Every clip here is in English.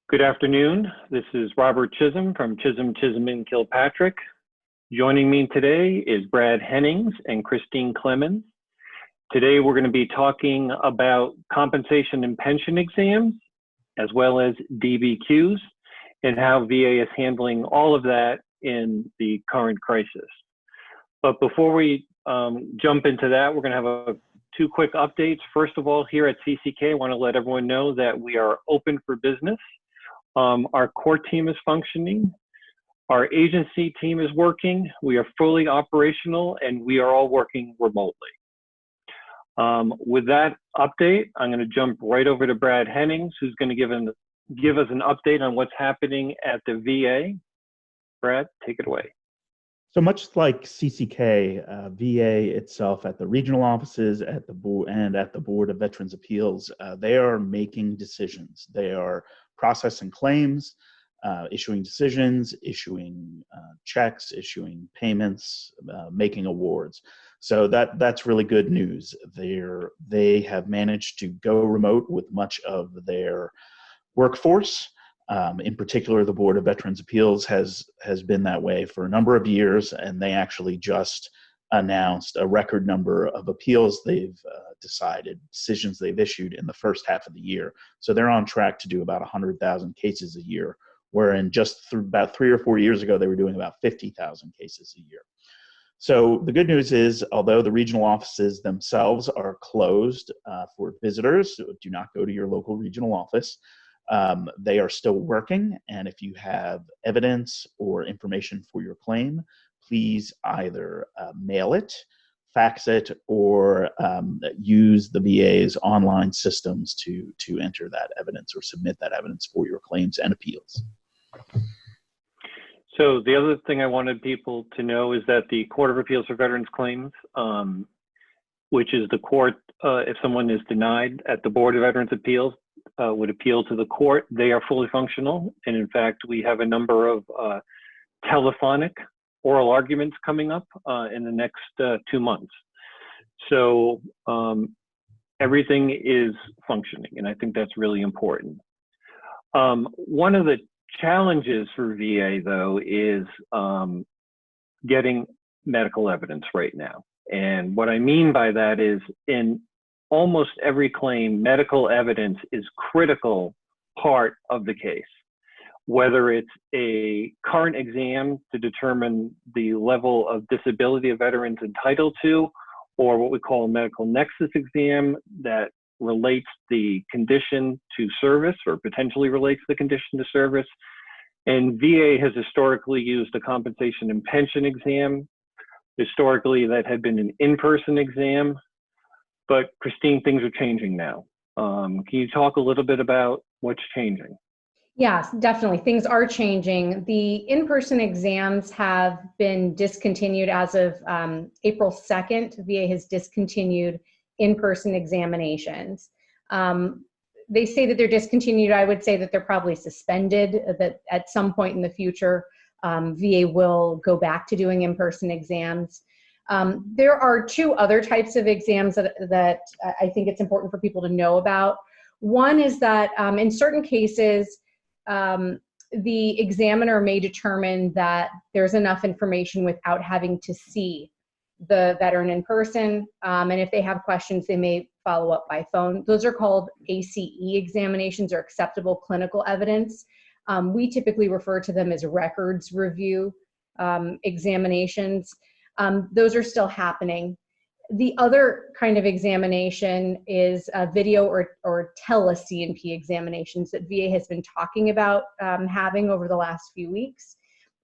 Good afternoon. This is Robert Chisholm from Chisholm & Kilpatrick. Joining me today is Brad Hennings and Christine Clemens. Today we're going to be talking about compensation and pension exams, as well as DBQs, and how VA is handling all of that in the current crisis. But before we jump into that, we're going to have two quick updates. First of all, here at CCK, I want to let everyone know that we are open for business. Our core team is functioning. Our agency team is working. We are fully operational, and we are all working remotely. With that update, I'm going to jump right over to Brad Hennings, who's going to give us an update on what's happening at the VA. Brad, take it away. So much like CCK, VA itself at the regional offices, at the board, and at the Board of Veterans Appeals, they are making decisions. They are processing claims, issuing decisions, issuing checks, issuing payments, making awards. So that's really good news. They have managed to go remote with much of their workforce. In particular, the Board of Veterans Appeals has been that way for a number of years, and they actually just announced a record number of appeals they've decided, decisions they've issued in the first half of the year. So they're on track to do about 100,000 cases a year, wherein just about 3 or 4 years ago, they were doing about 50,000 cases a year. So the good news is, although the regional offices themselves are closed for visitors, so do not go to your local regional office, they are still working, and if you have evidence or information for your claim, please either mail it, fax it, or use the VA's online systems to enter that evidence or submit that evidence for your claims and appeals. So the other thing I wanted people to know is that the Court of Appeals for Veterans Claims, which is the court, if someone is denied at the Board of Veterans Appeals, would appeal to the court. They are fully functional, and in fact, we have a number of telephonic oral arguments coming up in the next 2 months. So everything is functioning, and I think that's really important. One of the challenges for VA, though, is getting medical evidence right now. And what I mean by that is, in almost every claim, medical evidence is critical part of the case. Whether it's a current exam to determine the level of disability a veteran's entitled to, or what we call a medical nexus exam that relates the condition to service or potentially relates the condition to service. And VA has historically used a compensation and pension exam. Historically, that had been an in-person exam. But Christine, things are changing now. Can you talk a little bit about what's changing? Yes, definitely. Things are changing. The in-person exams have been discontinued as of April 2nd. VA has discontinued in-person examinations. They say that they're discontinued. I would say that they're probably suspended, that at some point in the future, VA will go back to doing in-person exams. There are two other types of exams that I think it's important for people to know about. One is that in certain cases, the examiner may determine that there's enough information without having to see the veteran in person. And if they have questions, they may follow up by phone. Those are called ACE examinations, or acceptable clinical evidence. We typically refer to them as records review examinations. Those are still happening. The other kind of examination is video or Tele-C&P examinations that VA has been talking about having over the last few weeks,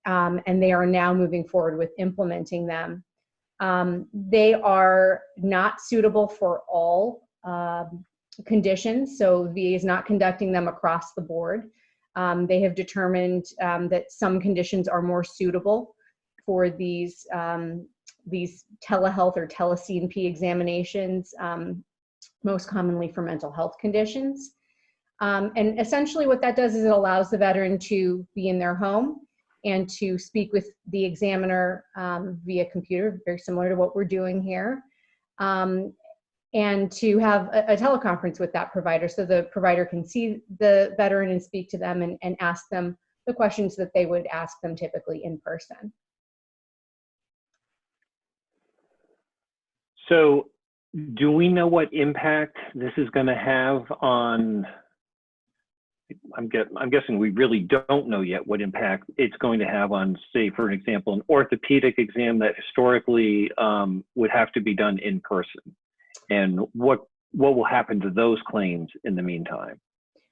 and they are now moving forward with implementing them. They are not suitable for all conditions, so VA is not conducting them across the board. They have determined that some conditions are more suitable for these telehealth or Tele-C&P examinations, most commonly for mental health conditions. And essentially what that does is it allows the veteran to be in their home and to speak with the examiner via computer, very similar to what we're doing here. and to have a teleconference with that provider so the provider can see the veteran and speak to them and ask them the questions that they would ask them typically in person. So do we know what impact this is going to have on, I'm guessing we really don't know yet what impact it's going to have on, say, for an example, an orthopedic exam that historically would have to be done in person, and what will happen to those claims in the meantime?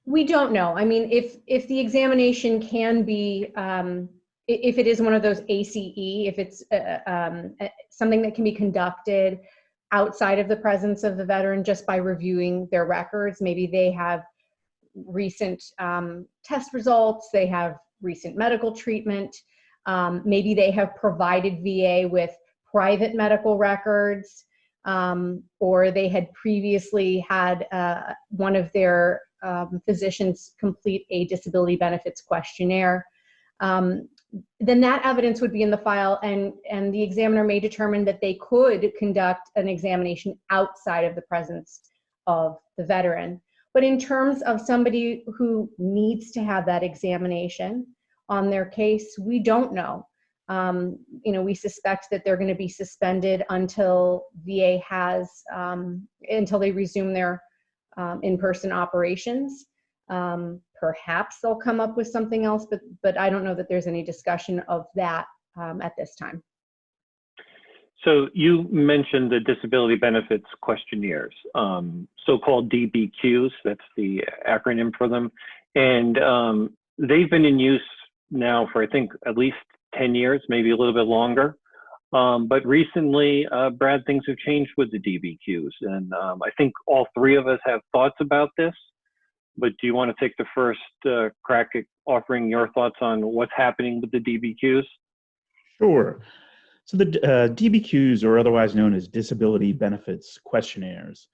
We don't know. I mean, if the examination can be, if it is one of those ACE, if it's something that can be conducted outside of the presence of the veteran just by reviewing their records, maybe they have recent test results, they have recent medical treatment, maybe they have provided VA with private medical records, or they had previously had one of their physicians complete a disability benefits questionnaire, then that evidence would be in the file, and the examiner may determine that they could conduct an examination outside of the presence of the veteran. But in terms of somebody who needs to have that examination on their case, we don't know. We suspect that they're going to be suspended until VA has, until they resume their in-person operations. Perhaps they'll come up with something else, but I don't know that there's any discussion of that at this time. So you mentioned the Disability Benefits Questionnaires, so-called DBQs, that's the acronym for them. And they've been in use now for, I think, at least 10 years, maybe a little bit longer. But recently, Brad, things have changed with the DBQs. And I think all three of us have thoughts about this. But do you want to take the first crack at offering your thoughts on what's happening with the DBQs? Sure. So the DBQs, or otherwise known as Disability Benefits Questionnaires,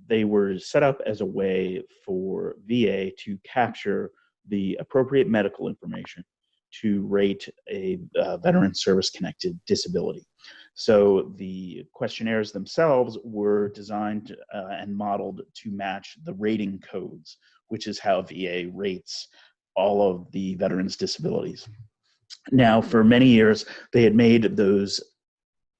they were set up as a way for VA to capture the appropriate medical information to rate a veteran service-connected disability. So the questionnaires themselves were designed and modeled to match the rating codes, which is how VA rates all of the veterans' disabilities. Now, for many years, they had made those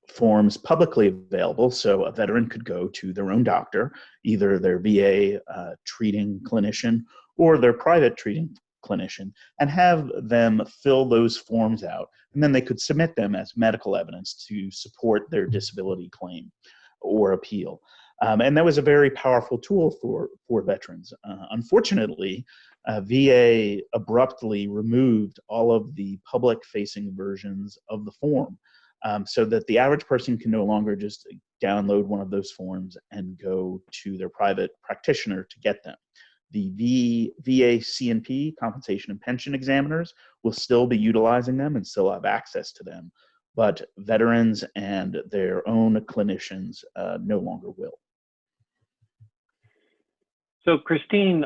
forms publicly available, so a veteran could go to their own doctor, either their VA treating clinician or their private treating clinician, and have them fill those forms out, and then they could submit them as medical evidence to support their disability claim or appeal. And that was a very powerful tool for veterans. Unfortunately, VA abruptly removed all of the public-facing versions of the form, so that the average person can no longer just download one of those forms and go to their private practitioner to get them. The VA-C&P, compensation and pension examiners, will still be utilizing them and still have access to them, but veterans and their own clinicians no longer will. So Christine,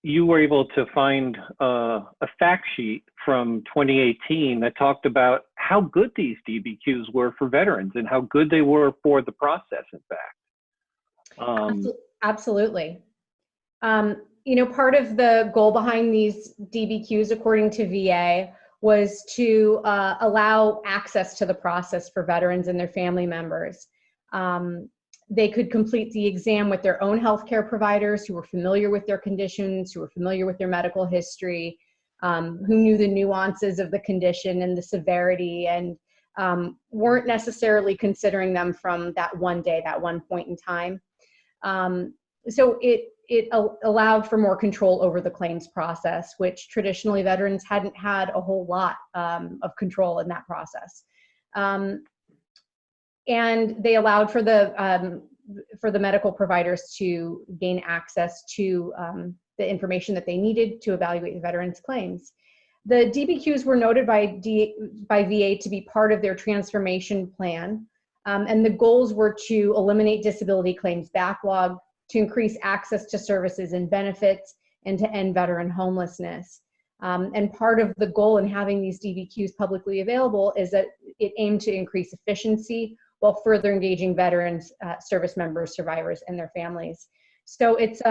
you were able to find a fact sheet from 2018 that talked about how good these DBQs were for veterans and how good they were for the process, in fact. Absolutely. Part of the goal behind these DBQs, according to VA, was to allow access to the process for veterans and their family members. They could complete the exam with their own healthcare providers who were familiar with their conditions, who were familiar with their medical history, who knew the nuances of the condition and the severity, and weren't necessarily considering them from that one day, that one point in time. So it allowed for more control over the claims process, which traditionally veterans hadn't had a whole lot of control in that process. And they allowed for the medical providers to gain access to the information that they needed to evaluate the veterans' claims. The DBQs were noted by VA to be part of their transformation plan, and the goals were to eliminate disability claims backlog, to increase access to services and benefits, and to end veteran homelessness. And part of the goal in having these DBQs publicly available is that it aimed to increase efficiency while further engaging veterans, service members, survivors, and their families. So it's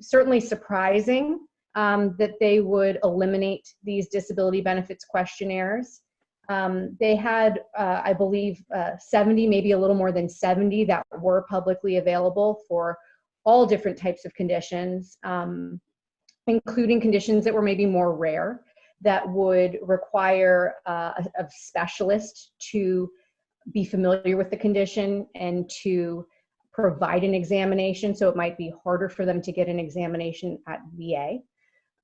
certainly surprising that they would eliminate these disability benefits questionnaires. They had, I believe, 70, maybe a little more than 70 that were publicly available for all different types of conditions, including conditions that were maybe more rare, that would require a specialist to be familiar with the condition and to provide an examination. So it might be harder for them to get an examination at VA.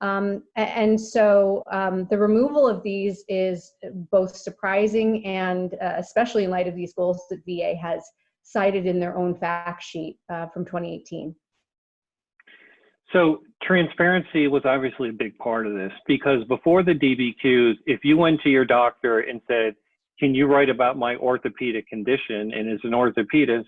And so the removal of these is both surprising and especially in light of these goals that VA has cited in their own fact sheet from 2018. So transparency was obviously a big part of this, because before the DBQs, if you went to your doctor and said, can you write about my orthopedic condition, and as an orthopedist,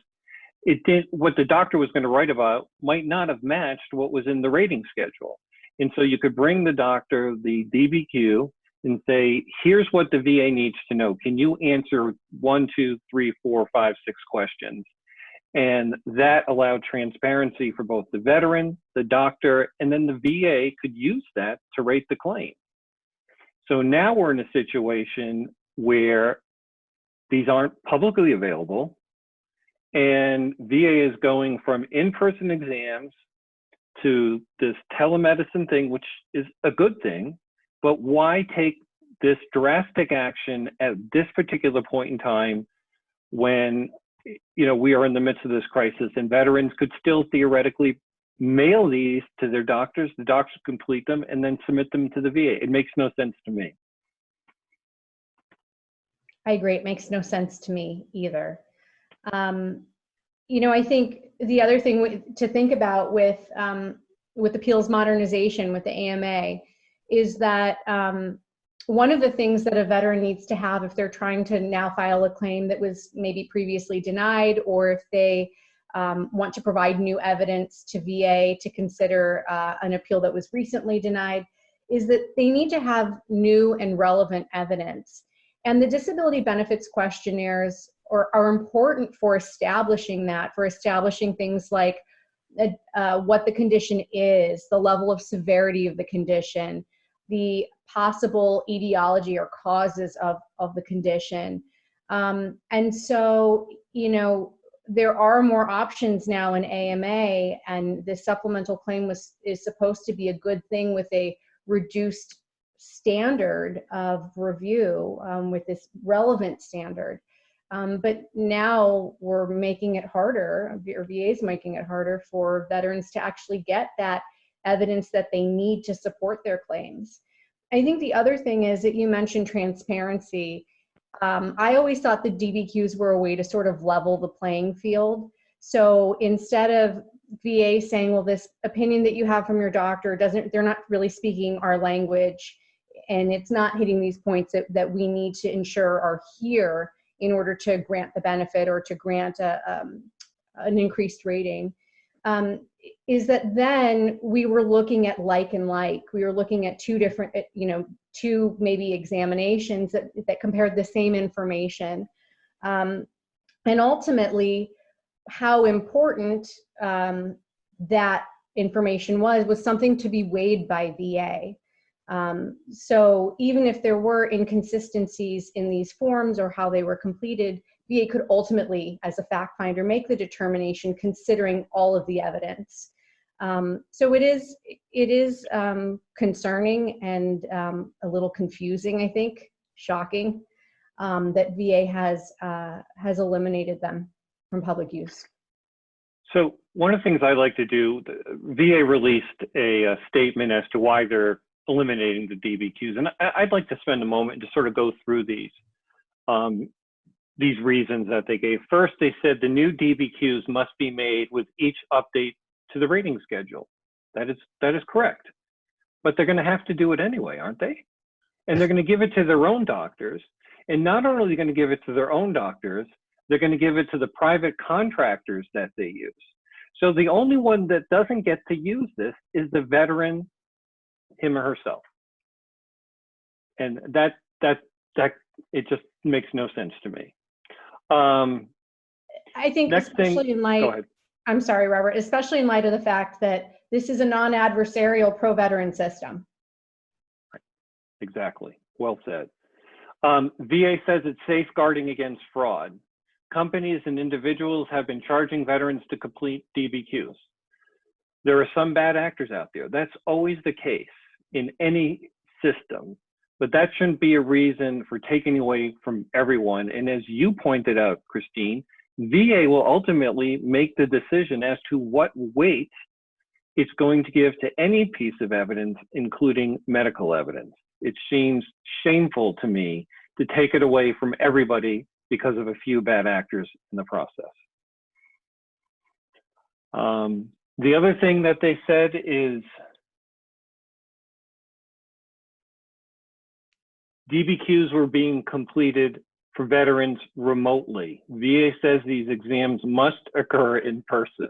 what the doctor was going to write about might not have matched what was in the rating schedule. And so you could bring the doctor the DBQ and say, here's what the VA needs to know. Can you answer 1, 2, 3, 4, 5, 6 questions? And that allowed transparency for both the veteran, the doctor, and then the VA could use that to rate the claim. So now we're in a situation where these aren't publicly available, and VA is going from in-person exams to this telemedicine thing, which is a good thing, but why take this drastic action at this particular point in time when, you know, we are in the midst of this crisis and veterans could still theoretically mail these to their doctors, the doctors complete them, and then submit them to the VA? It makes no sense to me. I agree. It makes no sense to me either. You know, I think the other thing to think about with appeals modernization, with the AMA, is that one of the things that a veteran needs to have if they're trying to now file a claim that was maybe previously denied, or if they want to provide new evidence to VA to consider an appeal that was recently denied, is that they need to have new and relevant evidence. And the disability benefits questionnaires are important for establishing that, for establishing things like what the condition is, the level of severity of the condition, the possible etiology or causes of the condition. And so, you know, there are more options now in AMA, and the supplemental claim is supposed to be a good thing with a reduced standard of review, with this relevant standard. But now we're making it harder, or VA is making it harder for veterans to actually get that evidence that they need to support their claims. I think the other thing is that you mentioned transparency. I always thought the DBQs were a way to sort of level the playing field. So instead of VA saying, well, this opinion that you have from your doctor they're not really speaking our language, and it's not hitting these points that we need to ensure are here in order to grant the benefit or to grant an increased rating, is that then we were looking at like and like. We were looking at two different, two maybe examinations that compared the same information. And ultimately, how important that information was something to be weighed by VA. So even if there were inconsistencies in these forms or how they were completed, VA could ultimately, as a fact finder, make the determination considering all of the evidence. So it is concerning and a little confusing, I think, shocking, that VA has eliminated them from public use. So one of the things I like to do, VA released a statement as to why they're eliminating the DBQs, and I'd like to spend a moment to sort of go through these reasons that they gave. First, they said the new DBQs must be made with each update to the rating schedule. That is correct, but they're going to have to do it anyway, aren't they? And they're going to give it to their own doctors, and not only are they going to give it to their own doctors, they're going to give it to the private contractors that they use. So the only one that doesn't get to use this is the veteran, him or herself. And that it just makes no sense to me. I think Next especially thing, in light, go ahead. I'm sorry, Robert, especially in light of the fact that this is a non-adversarial pro-veteran system. Exactly. Well said. VA says it's safeguarding against fraud. Companies and individuals have been charging veterans to complete DBQs. There are some bad actors out there. That's always the case in any system, but that shouldn't be a reason for taking away from everyone. And as you pointed out, Christine, VA will ultimately make the decision as to what weight it's going to give to any piece of evidence, including medical evidence. It seems shameful to me to take it away from everybody because of a few bad actors in the process. The other thing that they said is DBQs were being completed for veterans remotely. VA says these exams must occur in person.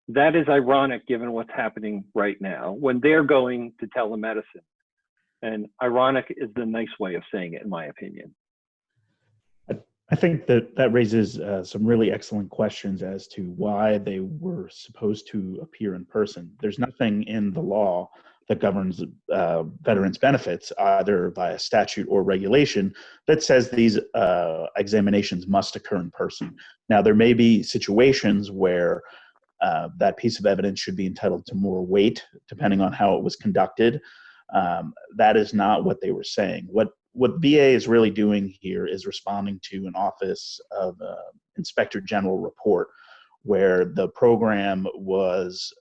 That is ironic given what's happening right now when they're going to telemedicine. And ironic is the nice way of saying it, in my opinion. I think that raises some really excellent questions as to why they were supposed to appear in person. There's nothing in the law that governs veterans' benefits, either via statute or regulation, that says these examinations must occur in person. Now, there may be situations where that piece of evidence should be entitled to more weight, depending on how it was conducted. That is not what they were saying. What VA is really doing here is responding to an Office of Inspector General report where the program was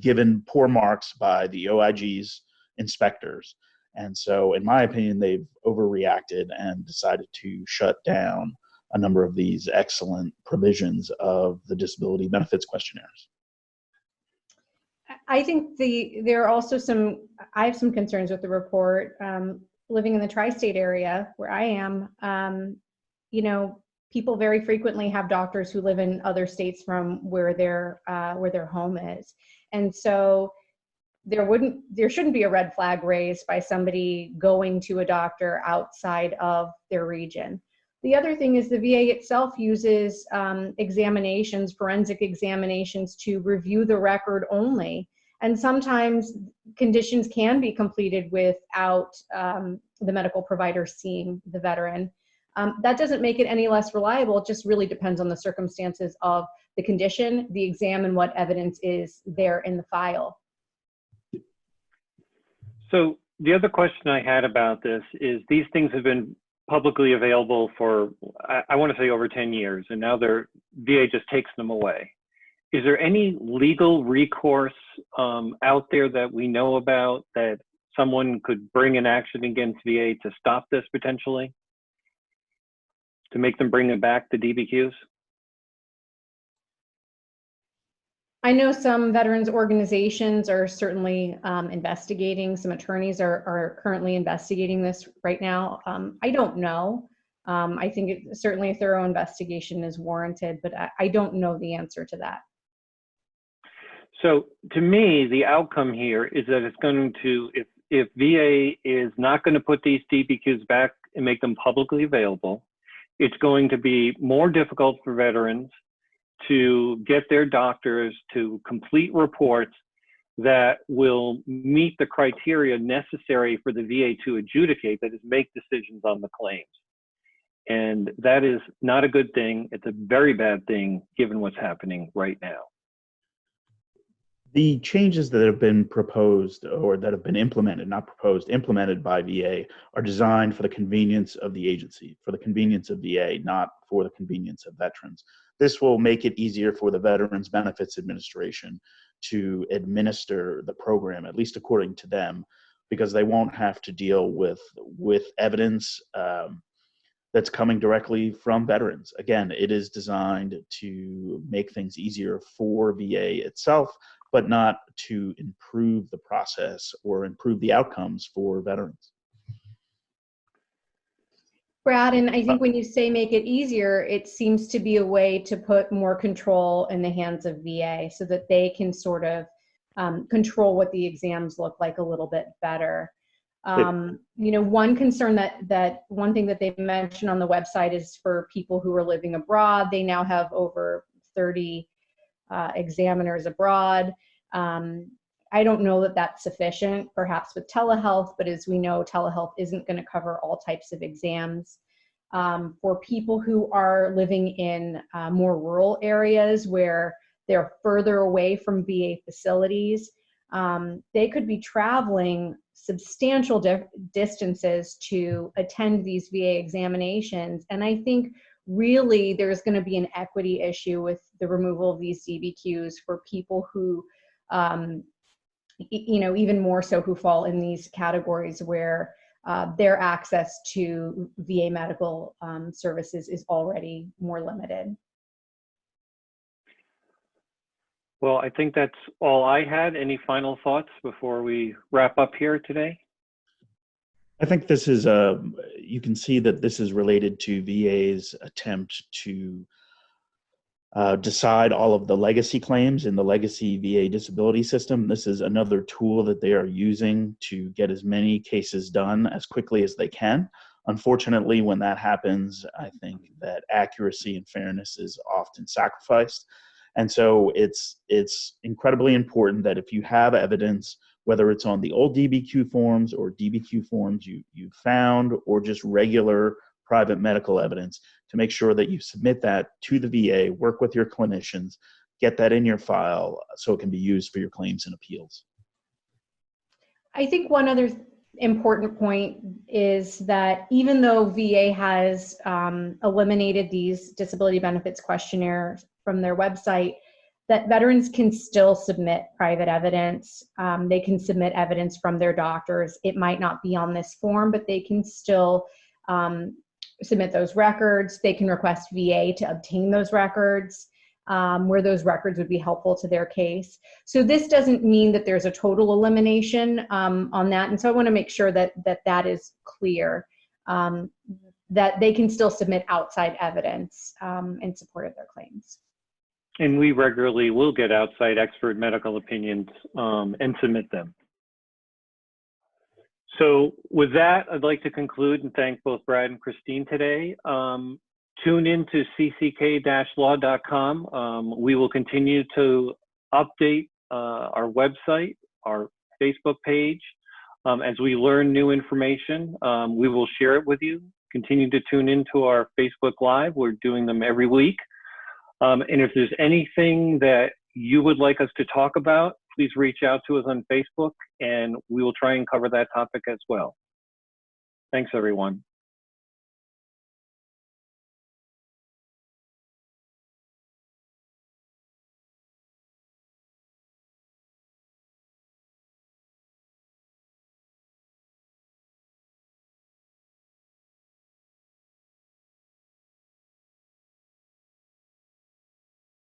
given poor marks by the OIG's inspectors. And so, in my opinion, they've overreacted and decided to shut down a number of these excellent provisions of the Disability Benefits Questionnaires. I think there are also I have some concerns with the report. Living in the tri-state area where I am, people very frequently have doctors who live in other states from where their home is. And so there shouldn't be a red flag raised by somebody going to a doctor outside of their region. The other thing is the VA itself uses examinations, forensic examinations, to review the record only. And sometimes conditions can be completed without the medical provider seeing the veteran. That doesn't make it any less reliable. It just really depends on the circumstances of the condition, the exam, and what evidence is there in the file. So the other question I had about this is these things have been publicly available for, I want to say over 10 years, and now VA just takes them away. Is there any legal recourse out there that we know about that someone could bring an action against VA to stop this potentially? To make them bring it back to DBQs? I know some veterans organizations are certainly investigating. Some attorneys are currently investigating this right now. I don't know. I think certainly a thorough investigation is warranted, but I don't know the answer to that. So to me, the outcome here is that it's going to, if VA is not going to put these DBQs back and make them publicly available, it's going to be more difficult for veterans to get their doctors to complete reports that will meet the criteria necessary for the VA to adjudicate, that is, make decisions on the claims. And that is not a good thing. It's a very bad thing given what's happening right now. The changes that have been proposed or that have been implemented, not proposed, implemented by VA are designed for the convenience of the agency, for the convenience of VA, not for the convenience of veterans. This will make it easier for the Veterans Benefits Administration to administer the program, at least according to them, because they won't have to deal with evidence that's coming directly from veterans. Again, it is designed to make things easier for VA itself, but not to improve the process or improve the outcomes for veterans. Brad, and I think when you say make it easier, it seems to be a way to put more control in the hands of VA so that they can sort of control what the exams look like a little bit better. You know, one concern that one thing that they mentioned on the website is for people who are living abroad. They now have over 30 examiners abroad. I don't know that that's sufficient, perhaps with telehealth, but as we know, telehealth isn't going to cover all types of exams. For people who are living in more rural areas where they're further away from VA facilities, they could be traveling substantial distances to attend these VA examinations. And I think really there's going to be an equity issue with the removal of these DBQs for people who, you know, even more so who fall in these categories where their access to VA medical services is already more limited. Well, I think that's all I had. Any final thoughts before we wrap up here today? I think this is you can see that this is related to VA's attempt to decide all of the legacy claims in the legacy VA disability system. This is another tool that they are using to get as many cases done as quickly as they can. Unfortunately, when that happens, I think that accuracy and fairness is often sacrificed. And so it's incredibly important that if you have evidence, whether it's on the old DBQ forms or DBQ forms you found, or just regular private medical evidence, to make sure that you submit that to the VA, work with your clinicians, get that in your file so it can be used for your claims and appeals. I think one other important point is that even though VA has eliminated these disability benefits questionnaires from their website, that veterans can still submit private evidence. They can submit evidence from their doctors. It might not be on this form, but they can still submit those records. They can request VA to obtain those records, where those records would be helpful to their case. So this doesn't mean that there's a total elimination on that. And so I want to make sure that that is clear, that they can still submit outside evidence in support of their claims. And we regularly will get outside expert medical opinions and submit them. So with that, I'd like to conclude and thank both Brad and Christine today. Tune in to cck-law.com. We will continue to update our website, our Facebook page. As we learn new information, we will share it with you. Continue to tune into our Facebook Live. We're doing them every week. And if there's anything that you would like us to talk about, please reach out to us on Facebook and we will try and cover that topic as well. Thanks, everyone.